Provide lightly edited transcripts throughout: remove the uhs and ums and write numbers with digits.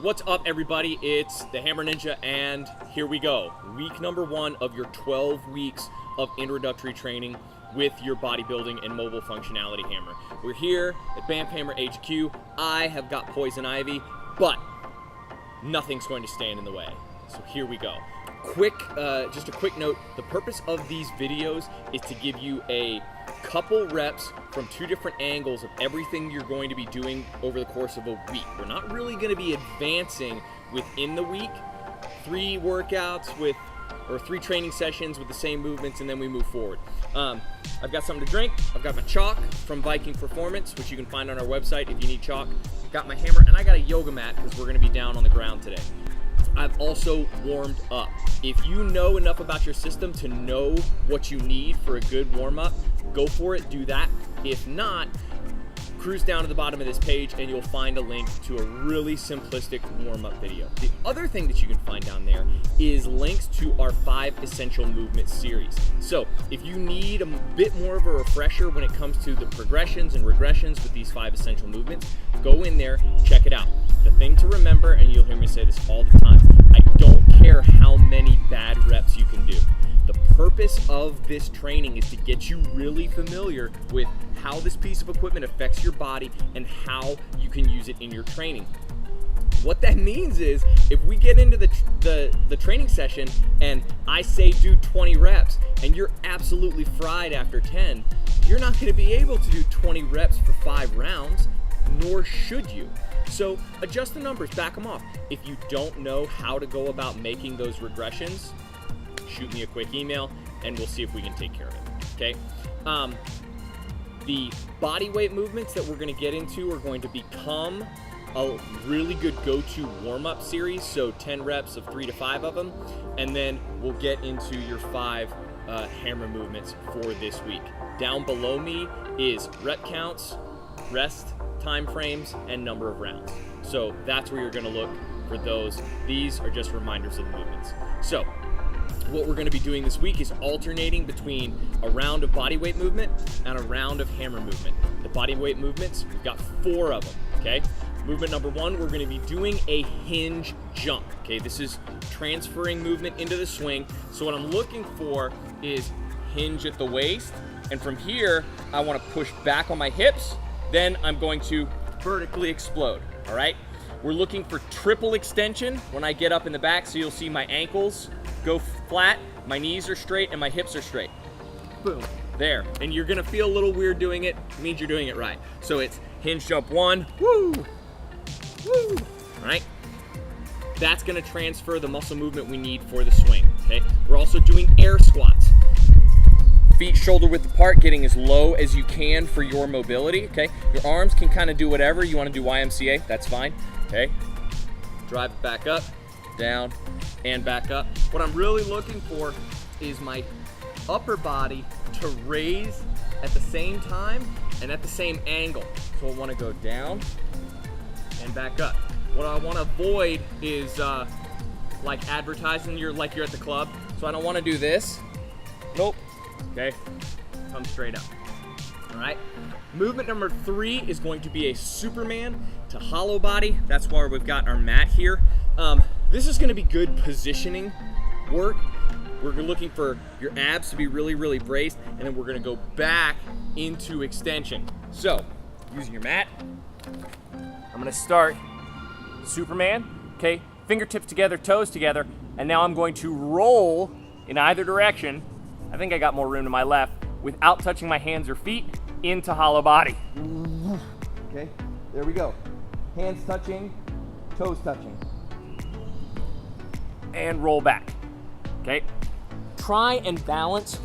What's up, everybody? It's the Hammer Ninja, and here we go. Week number 1 of your 12 weeks of introductory training with your bodybuilding and mobile functionality hammer. We're here at BAMF Hammer HQ. I have got poison ivy, but nothing's going to stand in the way. So here we go. Just a quick note, the purpose of these videos is to give you a couple reps from 2 different angles of everything you're going to be doing over the course of a week. We're not really going to be advancing within the week. 3 workouts or 3 training sessions with the same movements, and then we move forward. I've got something to drink. I've got my chalk from Viking Performance, which you can find on our website if you need chalk. I've got my hammer, and I got a yoga mat because we're going to be down on the ground today. I've also warmed up. If you know enough about your system to know what you need for a good warm-up, go for it, do that. If not, cruise down to the bottom of this page and you'll find a link to a really simplistic warm-up video. The other thing that you can find down there is links to our 5 essential movement series. So if you need a bit more of a refresher when it comes to the progressions and regressions with these 5 essential movements, go in there, check it out. The thing to remember, and you'll hear me say this all the time, I don't care how many bad reps you can do. The purpose of this training is to get you really familiar with how this piece of equipment affects your body and how you can use it in your training. What that means is if we get into the training session and I say do 20 reps and you're absolutely fried after 10, you're not going to be able to do 20 reps for 5 rounds, nor should you. So adjust the numbers, back them off. If you don't know how to go about making those regressions, shoot me a quick email and we'll see if we can take care of it, okay? The body weight movements that we're gonna get into are going to become a really good go-to warm-up series, so 10 reps of 3 to 5 of them, and then we'll get into your 5 hammer movements for this week. Down below me is rep counts, rest time frames, and number of rounds. So that's where you're gonna look for those. These are just reminders of the movements. So what we're gonna be doing this week is alternating between a round of body weight movement and a round of hammer movement. The body weight movements, we've got 4 of them, okay? Movement number 1, we're gonna be doing a hinge jump, okay? This is transferring movement into the swing. So what I'm looking for is hinge at the waist, and from here, I wanna push back on my hips, then I'm going to vertically explode, all right? We're looking for triple extension when I get up in the back, so you'll see my ankles go flat, my knees are straight, and my hips are straight. Boom, there. And you're gonna feel a little weird doing it. It means you're doing it right. So it's hinge jump 1, woo, woo, all right? That's gonna transfer the muscle movement we need for the swing, okay? We're also doing air squats. Feet shoulder width apart, getting as low as you can for your mobility, okay? Your arms can kind of do whatever. You wanna do YMCA, that's fine, okay? Drive it back up, down, and back up. What I'm really looking for is my upper body to raise at the same time and at the same angle. So I wanna go down and back up. What I wanna avoid is like advertising like you're at the club. So I don't wanna do this. Nope. Okay, come straight up, all right? Movement number 3 is going to be a Superman to hollow body. That's why we've got our mat here. This is gonna be good positioning work. We're looking for your abs to be really, really braced, and then we're gonna go back into extension. So, using your mat, I'm gonna start Superman, okay? Fingertips together, toes together, and now I'm going to roll in either direction. I think I got more room to my left without touching my hands or feet into hollow body. Okay, there we go. Hands touching, toes touching. And roll back, okay? Try and balance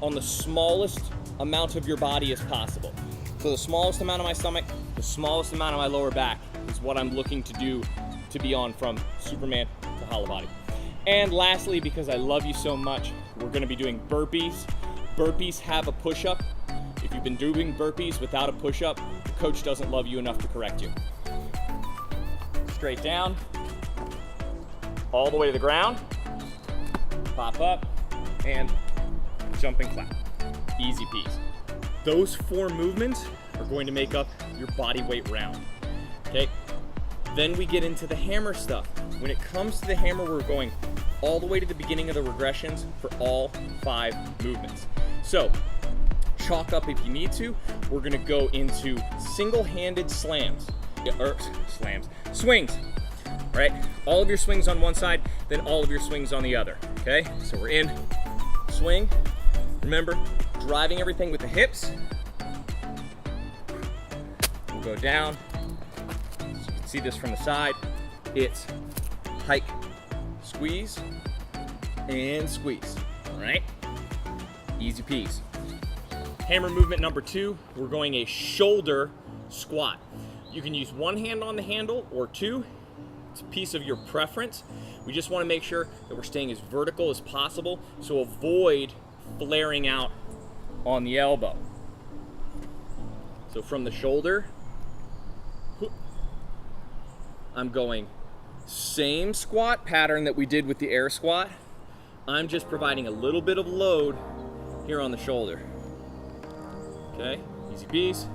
on the smallest amount of your body as possible. So the smallest amount of my stomach, the smallest amount of my lower back is what I'm looking to do to be on from Superman to hollow body. And lastly, because I love you so much, we're gonna be doing burpees. Burpees have a push-up. If you've been doing burpees without a push-up, the coach doesn't love you enough to correct you. Straight down, all the way to the ground, pop up, and jump and clap. Easy peasy. Those 4 movements are going to make up your body weight round, okay? Then we get into the hammer stuff. When it comes to the hammer, we're going all the way to the beginning of the regressions for all 5 movements. So chalk up if you need to. We're gonna go into single-handed swings. Right? All of your swings on one side, then all of your swings on the other, okay? So we're in, swing. Remember, driving everything with the hips. We'll go down. So you can see this from the side. It's hike, squeeze, and squeeze, all right? Easy peas. Hammer movement number 2, we're going a shoulder squat. You can use one hand on the handle or 2. It's a piece of your preference. We just want to make sure that we're staying as vertical as possible, so avoid flaring out on the elbow. So from the shoulder, I'm going same squat pattern that we did with the air squat. I'm just providing a little bit of load here on the shoulder. Okay, easy peas.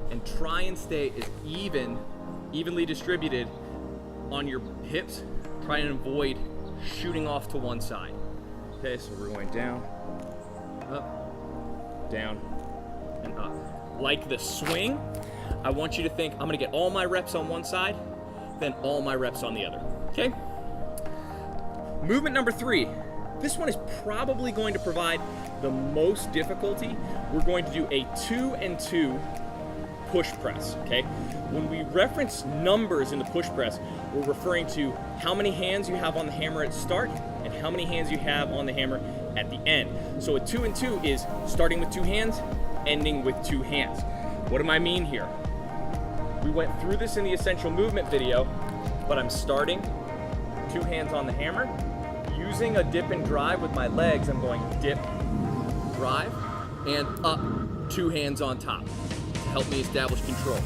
And try and stay as evenly distributed on your hips. Try and avoid shooting off to one side. Okay, so we're going down, up, down, and up. Like the swing, I want you to think, I'm gonna get all my reps on one side, then all my reps on the other, okay? Movement number 3. This one is probably going to provide the most difficulty. We're going to do a 2 and 2 push press, okay? When we reference numbers in the push press, we're referring to how many hands you have on the hammer at start and how many hands you have on the hammer at the end. So a 2 and 2 is starting with 2 hands, ending with 2 hands. What do I mean here? We went through this in the essential movement video, but I'm starting 2 hands on the hammer, using a dip and drive with my legs. I'm going dip, drive, and up, 2 hands on top to help me establish control.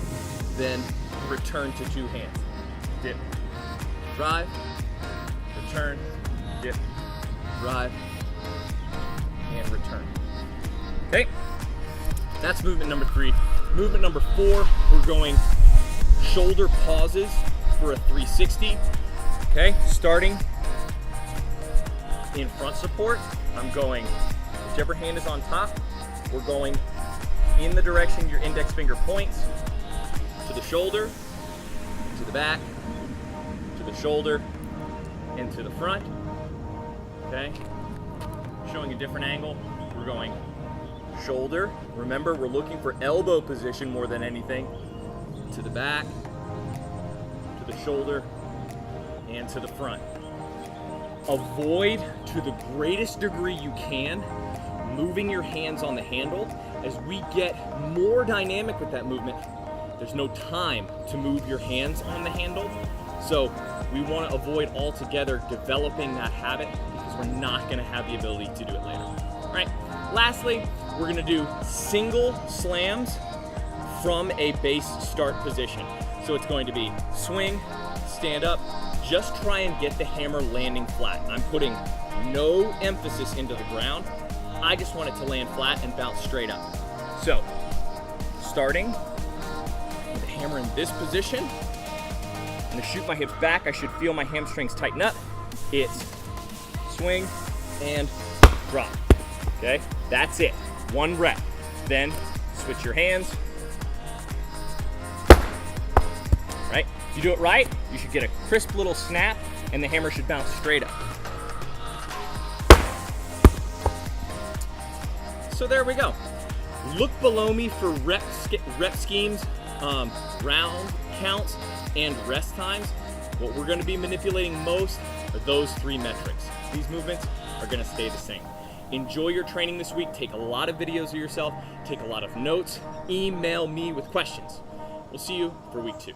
Then return to 2 hands. Dip, drive, return, dip, drive, and return. Okay, that's movement number 3. Movement number 4, we're going shoulder pauses for a 360. Okay, starting in front support, I'm going, whichever hand is on top, we're going in the direction your index finger points, to the shoulder, to the back, to the shoulder, and to the front. Okay, showing a different angle, we're going shoulder. Remember, we're looking for elbow position more than anything. To the back, to the shoulder, and to the front. Avoid, to the greatest degree you can, moving your hands on the handle. As we get more dynamic with that movement, there's no time to move your hands on the handle. So we want to avoid altogether developing that habit, because we're not going to have the ability to do it later. All right, lastly, we're going to do single slams from a base start position. So it's going to be swing, stand up, just try and get the hammer landing flat. I'm putting no emphasis into the ground. I just want it to land flat and bounce straight up. So, starting with the hammer in this position, I'm gonna shoot my hips back. I should feel my hamstrings tighten up. It's swing and drop, okay? That's it, 1 rep. Then switch your hands. Right? If you do it right, you should get a crisp little snap and the hammer should bounce straight up. So there we go. Look below me for rep schemes, round counts, and rest times. What we're going to be manipulating most are those 3 metrics. These movements are going to stay the same. Enjoy your training this week. Take a lot of videos of yourself. Take a lot of notes. Email me with questions. We'll see you for week 2.